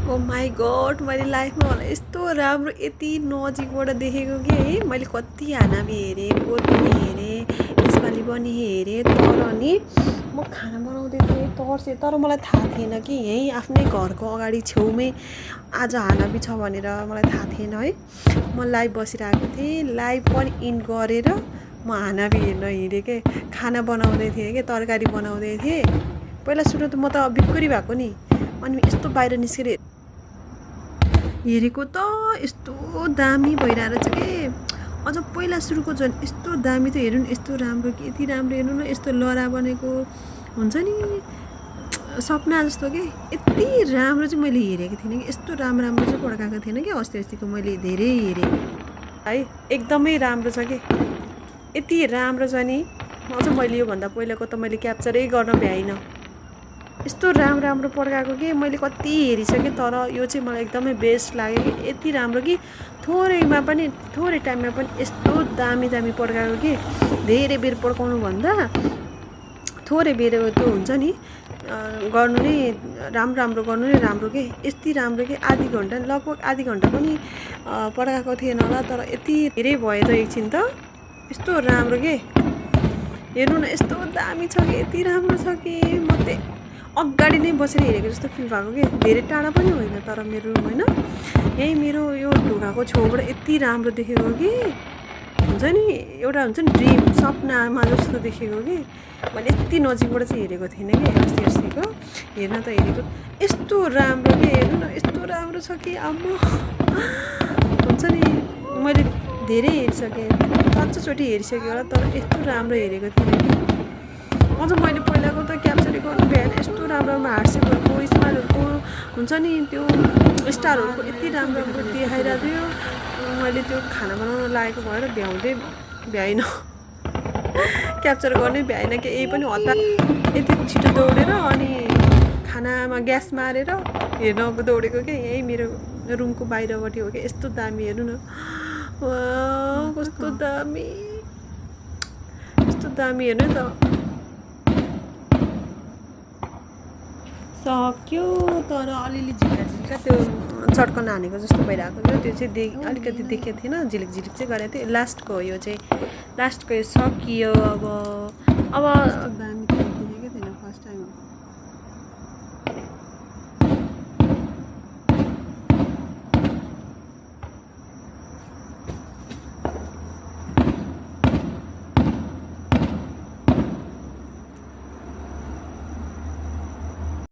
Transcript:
oh my God मैले लाइफमा होला यस्तो राम्रो यति नजिकबाट देखेको कि है मैले कति हानाबी हेरेँ कोर पनि हेरेँ यसपालि पनि हेरेँ तर नि म खाना बनाउँदै थिएँ तर्सेँ तर मलाई थाहा थिएन कि यहीँ आफ्नै घरको अगाडि छेउमै आज हानाबी छ भनेर मलाई थाहा थिएन है म लाइभ बसिरहेको थिएँ लाइभ पनि इन गरेर म हानाबी हेर्न हिँडेँ के खाना बनाउँदै थिएँ कि तरकारी बनाउँदै थिएँ पहिला सुरु त म त बिक्री भएको नि अनि यस्तो बाहिर निस्केर हेरेको त यस्तो दामी भइरहेको छ कि अझ पहिला सुरुको झन् यस्तो दामी त हेर्नु न यस्तो राम्रो कि यति राम्रो हेर्नु न यस्तो लरा बनेको हुन्छ नि सपना जस्तो कि यति राम्रो चाहिँ मैले हेरेको थिइनँ कि यस्तो राम्रो राम्रो चाहिँ पड्काएको थिएन कि अस्तिको मैले धेरै हेरेँ है एकदमै राम्रो छ कि यति राम्रो छ नि अझ मैले योभन्दा पहिलाको त मैले क्याप्चरै गर्न भ्याइनँ यस्तो राम्रो राम्रो पड्काएको कि मैले कति हेरिसकेँ तर यो चाहिँ मलाई एकदमै बेस्ट लाग्यो कि यति राम्रो कि थोरैमा पनि थोरै टाइममा पनि यस्तो दामी दामी पड्काएको कि धेरै बेर पड्काउनुभन्दा थोरै बेर त्यो हुन्छ नि गर्नु नै राम्रो गर्नु नै राम्रो के यति राम्रो कि आधी घन्टा लगभग आधी घन्टा पनि पड्काएको थिएन होला तर यति धेरै भयो त एकछिन त यस्तो राम्रो के हेर्नु न यस्तो दामी छ कि यति राम्रो छ कि म चाहिँ अगाडि नै बसेर हेरेको जस्तो फिल भएको कि धेरै टाढा पनि होइन तर मेरो रुम होइन यही मेरो यो ढोकाको छेउबाट यति राम्रो देखेको कि हुन्छ नि एउटा हुन्छ नि ड्रिम सपनामा जस्तो देखेको कि मैले यति नजिकबाट चाहिँ हेरेको थिइनँ कि अस्तिको हेर्न त हेरेको यस्तो राम्रो कि हेर्नु न यस्तो राम्रो छ कि आम्मा हुन्छ नि मैले धेरै हेरिसकेँ 5 चोटि हेरिसकेँ होला तर यस्तो राम्रो हेरेको थिइनँ कि अझ मैले पहिलाको त क्याप्चरै गर्नु भ्याएन यस्तो राम्रो राम्रो हार्सेपहरूको स्माइलहरूको हुन्छ नि त्यो स्टारहरूको यति राम्रो राम्रो देखाइरहेको थियो मैले त्यो खाना बनाउन लागेको भएर भ्याइनँ क्याप्चर गर्नै भ्याएन कि यही पनि हतार यति छिटो दौडेर अनि खानामा ग्यास मारेर हेर्न दौडेको कि यही मेरो रुमको बाहिरपट्टि हो कि यस्तो दामी हेर्नु न कस्तो दामी हेर्नु त सक्यो तर अलिअलि झिल्का त्यो चट्कन हानेको जस्तो भइरहेको थियो त्यो चाहिँ अलिकति देखेको थिएन झिलिक झिलिक चाहिँ गरेको थियो लास्टको यो चाहिँ लास्टको यो सकियो अब